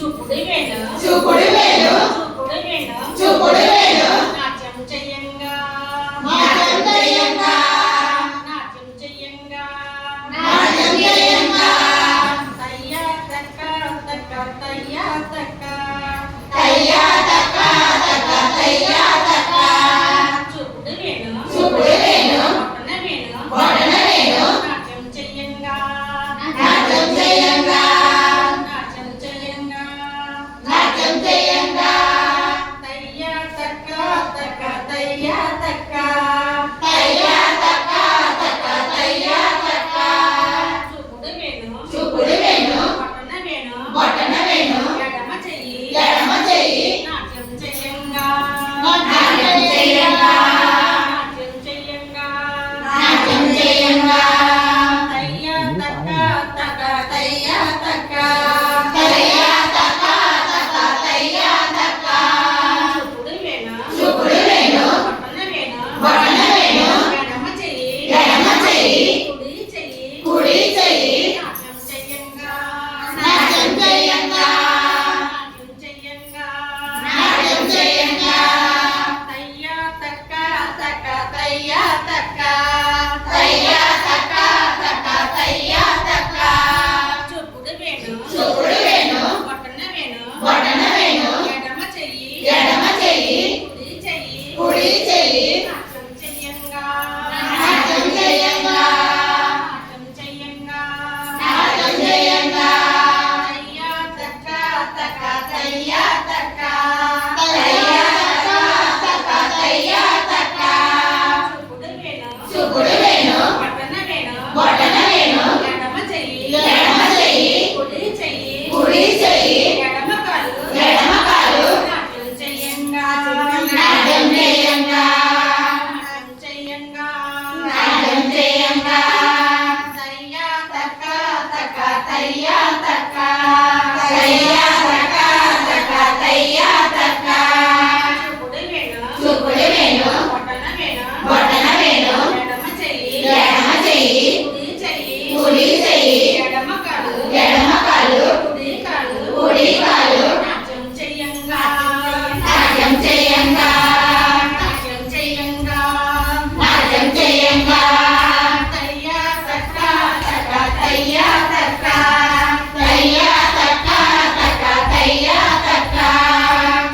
చూపుడు వేలు చూపుడు వేలు చూపుడు వేలు చూపుడు వేలు నాట్యం చెయ్యంగా నాట్యం చెయ్యంగా నాట్యం చెయ్యంగా నాట్యం చెయ్యంగా తయ్యా తక్క తక్క తయ్యా తక్క తయ్యా తక్క తక్క తయ్యా తక్క చూపుడు వేలు చూపుడు వేలు బొటన వేలు బొటన వేలు నాట్యం చెయ్యంగా నాట్యం చెయ్యంగా నాట్యం చెయ్యంగా నాట్యం చెయ్యంగా తయ్యా తక్క తక్క తయ్యా తక్క తయ్యా తక్క తక్క తయ్యా తక్క చూపుడు వేలు చూపుడు వేలు బొటన వేలు బొటన వేలు ఎడమ చెయ్యి ఎడమ చెయ్యి నాట్యం చెయ్యంగా నాట్యం చెయ్యంగా నాట్యం చెయ్యంగా నాట్యం చెయ్యంగా తయ్యా తక్క తక్క తయ్యా తక్క తయ్యా తక్క తక్క తయ్యా తక్క చూపుడు వేలు చూపుడు వేలు బొటన వేలు బొటన వేలు ఎడమ చెయ్యి ఎడమ చెయ్యి కుడి చెయ్యి కుడి చెయ్యి నాట్యం చెయ్యంగా నాట్యం చెయ్యంగా నాట్యం చెయ్యంగా నాట్యం చెయ్యంగా తయ్యా తక్క తక్క తయ్యా తక్క తయ్యా తక్క తక్క తయ్యా తక్క చూపుడు వేలు చూపుడు వేలు బొటన బొటన వేలు ఎడమ చెయ్యి ఎడమ చెయ్యి కుడి చెయ్యి కుడి చెయ్యి నాట్యం చెయ్యంగా నాట్యం చెయ్యంగా నాట్యం చెయ్యంగా నాట్యం చెయ్యంగా తయ్యా తక్క తక్క తయ్యా తక్క తయ్యా తక్క తక్క తయ్యా తక్క చూపుడు వేలు చూపుడు వేలు బొటన వేలు బొటన వేలు ఎడమ చెయ్యి ఎడమ చెయ్యి కుడి చెయ్యి కుడి చెయ్యి ఎడమ కాలు ఎడమ కాలు నాట్యం చెయ్యంగా నాట్యం చెయ్యంగా నాట్యం చెయ్యంగా నాట్యం చెయ్యంగా తయ్యా తక్క తక్క తయ్యా తక్క తయ్యా తక్క తక్క తయ్యా తక్క చూపుడు వేలు చూపుడు వేలు బొటన వేలు బొటన వేలు ఎడమ చెయ్యి ఎడమ చెయ్యి కుడి చెయ్యి కుడి చెయ్యి ఎడమ కాలు ఎడమ కాలు కుడి కాలు కుడి కాలు నాట్యం చెయ్యంగా నాట్యం చెయ్యంగా నాట్యం చెయ్యంగా నాట్యం చెయ్యంగా తయ్యా తక్క తక్క తయ్యా తక్క తయ్యా తక్క తక్క తయ్యా తక్క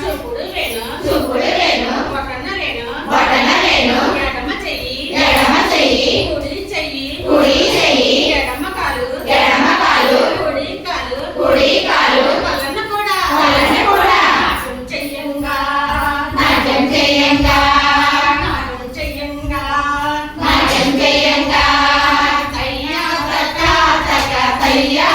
చూపుడు వేలు చూపుడు వేలు బొటన వేలు బొటన వేలు ఎడమ చెయ్యి ఎడమ చెయ్యి కుడి చెయ్యి కుడి చెయ్యి ఎడమ కాలు ఎడమ కాలు కుడి కాలు కుడి కాలు వలన కూడా వలన కూడా నాట్యం చెయ్యంగా నాట్యం చెయ్యంగా నాట్యం చెయ్యంగా నాట్యం చెయ్యంగా తయ్యా తక్క తక్క తక్క తయ్యా